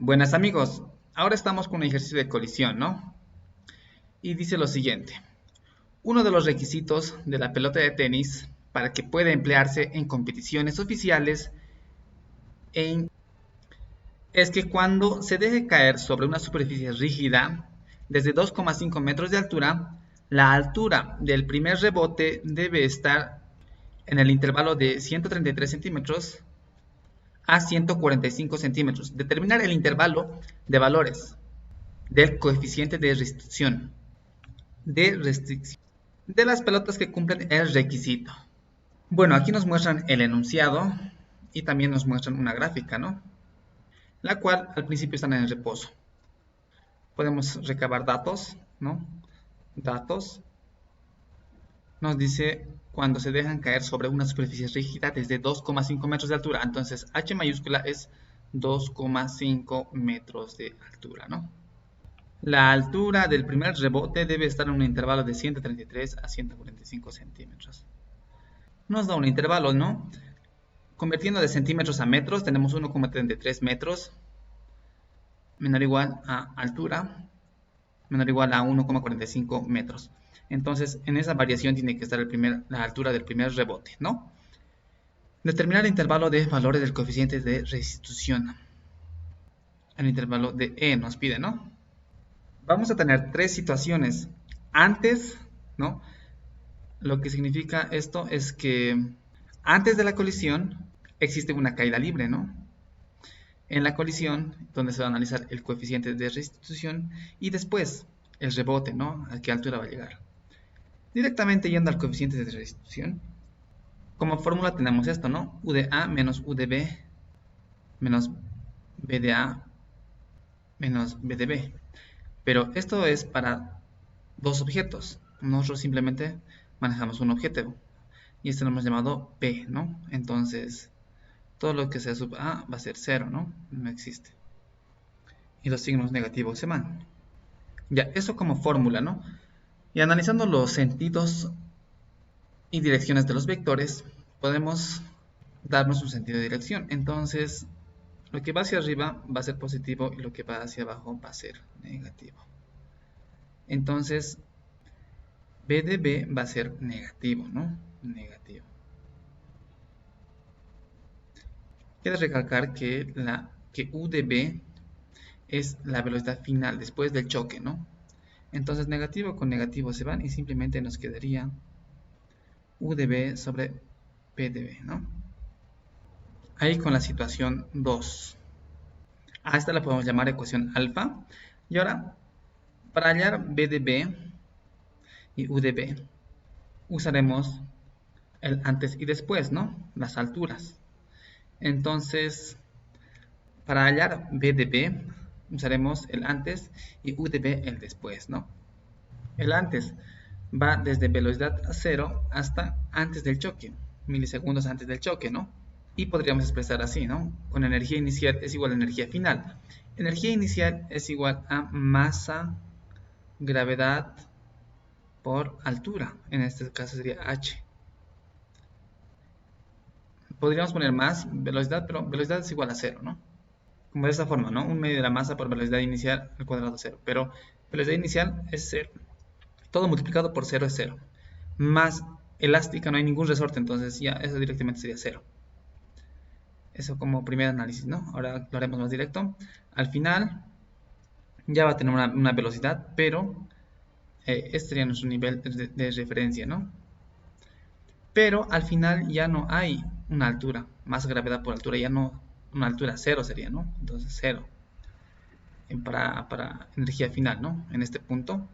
Buenas amigos, ahora estamos con un ejercicio de colisión, ¿no? Y dice lo siguiente, uno de los requisitos de la pelota de tenis para que pueda emplearse en competiciones oficiales es que cuando se deje caer sobre una superficie rígida desde 2,5 metros de altura, la altura del primer rebote debe estar en el intervalo de 133 centímetros a 145 centímetros. Determinar el intervalo de valores del coeficiente de restricción de las pelotas que cumplen el requisito. Bueno, aquí nos muestran el enunciado y también nos muestran una gráfica, ¿no? La cual al principio están en el reposo. Podemos recabar datos, ¿no? Datos. Nos dice cuando se dejan caer sobre una superficie rígida desde 2,5 metros de altura. Entonces, H mayúscula es 2,5 metros de altura, ¿no? La altura del primer rebote debe estar en un intervalo de 133 a 145 centímetros. Nos da un intervalo, ¿no? Convirtiendo de centímetros a metros, tenemos 1,33 metros menor o igual a altura menor o igual a 1,45 metros. Entonces, en esa variación tiene que estar la altura del primer rebote, ¿no? Determinar el intervalo de valores del coeficiente de restitución. El intervalo de E nos pide, ¿no? Vamos a tener tres situaciones. Antes, ¿no? Lo que significa esto es que antes de la colisión existe una caída libre, ¿no? En la colisión, donde se va a analizar el coeficiente de restitución y después el rebote, ¿no? A qué altura va a llegar. Directamente yendo al coeficiente de restitución, como fórmula tenemos esto, ¿no? U de A menos U de B menos B de A menos B de B. Pero esto es para dos objetos. Nosotros simplemente manejamos un objeto y este lo hemos llamado P, ¿no? Entonces, todo lo que sea sub A va a ser 0, ¿no? No existe. Y los signos negativos se van. Ya, eso como fórmula, ¿no? Y analizando los sentidos y direcciones de los vectores, podemos darnos un sentido de dirección. Entonces, lo que va hacia arriba va a ser positivo y lo que va hacia abajo va a ser negativo. Entonces, B de B va a ser negativo, ¿no? Negativo. Quiero recalcar que U de B es la velocidad final después del choque, ¿no? Entonces negativo con negativo se van y simplemente nos quedaría U de B sobre P de B, ¿no? Ahí con la situación 2. A esta la podemos llamar ecuación alfa. Y ahora, para hallar B de B y U de B, usaremos el antes y después, ¿no? Las alturas. Entonces, para hallar B de B, usaremos el antes y U de B el después, ¿no? El antes va desde velocidad 0 hasta antes del choque, milisegundos antes del choque, ¿no? Y podríamos expresar así, ¿no? Con energía inicial es igual a energía final. Energía inicial es igual a masa, gravedad por altura. En este caso sería H. Podríamos poner más velocidad, pero velocidad es igual a 0, ¿no? Como de esa forma, ¿no? Un medio de la masa por velocidad inicial al cuadrado 0. Pero velocidad inicial es 0. Todo multiplicado por 0 es 0. Más elástica no hay ningún resorte, entonces ya eso directamente sería 0. Eso como primer análisis, ¿no? Ahora lo haremos más directo. Al final ya va a tener una velocidad, pero este sería nuestro nivel de referencia, ¿no? Pero al final ya no hay una altura, más gravedad por altura, ya no, una altura 0 sería, ¿no? Entonces 0 para energía final, ¿no? En este punto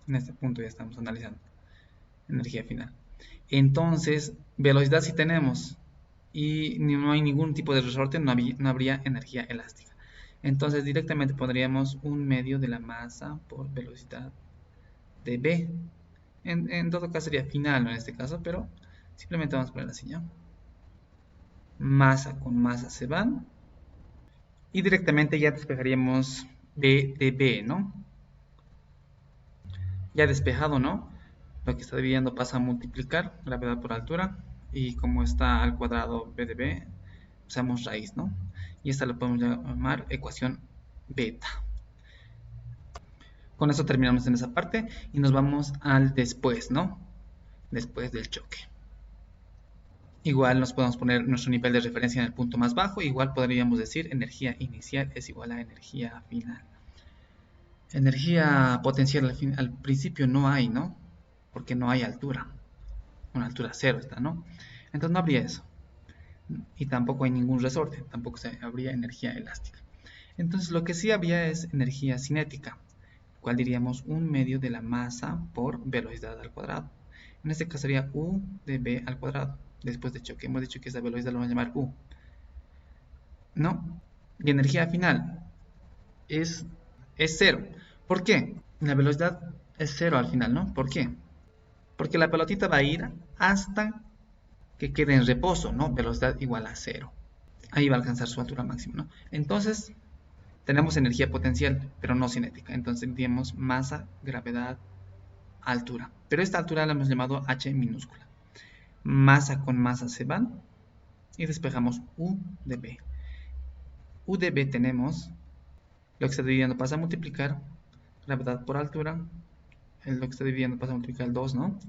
ya estamos analizando energía final. Entonces, velocidad sí tenemos y no hay ningún tipo de resorte, no habría energía elástica. Entonces, directamente pondríamos un medio de la masa por velocidad de B. En todo caso sería final, ¿no? En este caso, pero simplemente vamos a poner así, ¿ya? Masa con masa se van. Y directamente ya despejaríamos B de B, ¿no? Ya despejado, ¿no? Lo que está dividiendo pasa a multiplicar gravedad por altura. Y como está al cuadrado B de B, usamos raíz, ¿no? Y esta la podemos llamar ecuación beta. Con eso terminamos en esa parte y nos vamos al después, ¿no? Después del choque. Igual nos podemos poner nuestro nivel de referencia en el punto más bajo. Igual podríamos decir energía inicial es igual a energía final. Energía potencial al principio no hay, ¿no? Porque no hay altura. Una altura cero está, ¿no? Entonces no habría eso. Y tampoco hay ningún resorte. Tampoco habría energía elástica. Entonces lo que sí habría es energía cinética, cual diríamos 1/2 de la masa por velocidad al cuadrado. En este caso sería U de B al cuadrado. Después de choque, hemos dicho que esa velocidad lo vamos a llamar U, ¿no? Y energía final es 0. ¿Por qué? La velocidad es 0 al final, ¿no? ¿Por qué? Porque la pelotita va a ir hasta que quede en reposo, ¿no? Velocidad igual a 0. Ahí va a alcanzar su altura máxima, ¿no? Entonces, tenemos energía potencial, pero no cinética. Entonces, tenemos masa, gravedad, altura. Pero esta altura la hemos llamado H minúscula. Masa con masa se van y despejamos U de B. U de B tenemos, lo que está dividiendo pasa a multiplicar, gravedad por altura, lo que está dividiendo pasa a multiplicar el 2, ¿no?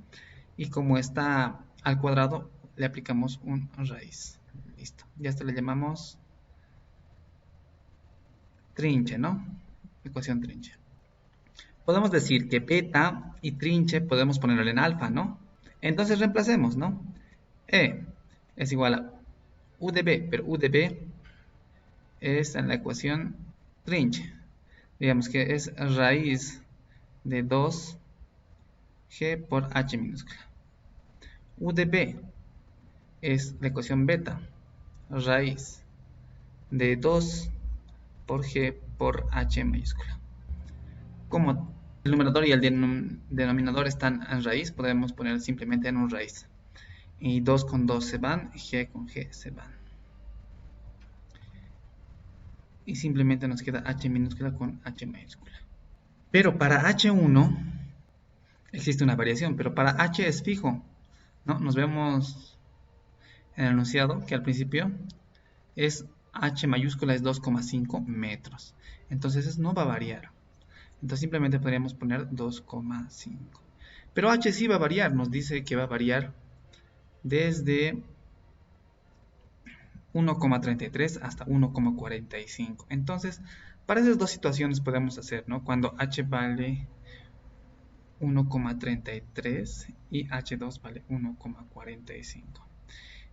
Y como está al cuadrado, le aplicamos un raíz. Listo. Ya esto le llamamos trinche, ¿no? Ecuación trinche. Podemos decir que beta y trinche podemos ponerlo en alfa, ¿no? Entonces reemplacemos, ¿no? E es igual a U de B, pero U de B es en la ecuación trinche. Digamos que es raíz de 2G por H minúscula. U de B es la ecuación beta, raíz de 2 por G por H mayúscula. Como el numerador y el denominador están en raíz, podemos poner simplemente en un raíz. Y 2 con 2 se van, G con G se van. Y simplemente nos queda H minúscula con H mayúscula. Pero para H1 existe una variación, pero para H es fijo, ¿no? Nos vemos en el enunciado que al principio es H mayúscula es 2,5 metros. Entonces eso no va a variar. Entonces simplemente podríamos poner 2,5. Pero H sí va a variar, nos dice que va a variar desde 1,33 hasta 1,45. Entonces, para esas dos situaciones podemos hacer, ¿no? Cuando H vale 1,33 y H2 vale 1,45.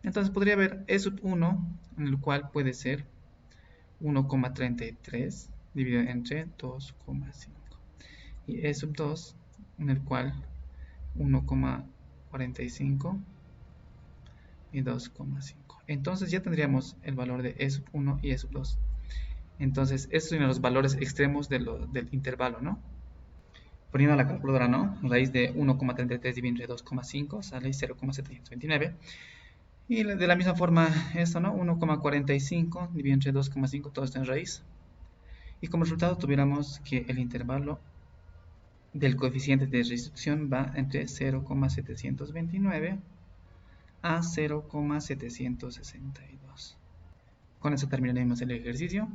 Entonces podría haber E sub 1, en el cual puede ser 1,33 dividido entre 2,5. Y E sub 2, en el cual 1,45 y 2,5. Entonces ya tendríamos el valor de E sub 1 y E sub 2. Entonces, estos son los valores extremos del intervalo, ¿no? Poniendo a la calculadora, ¿no? Raíz de 1,33 dividido entre 2,5 sale 0,729. Y de la misma forma, esto, ¿no? 1,45 dividido entre 2,5, todo está en raíz. Y como resultado tuviéramos que el intervalo del coeficiente de restricción va entre 0,729 a 0,762. Con eso terminaremos el ejercicio.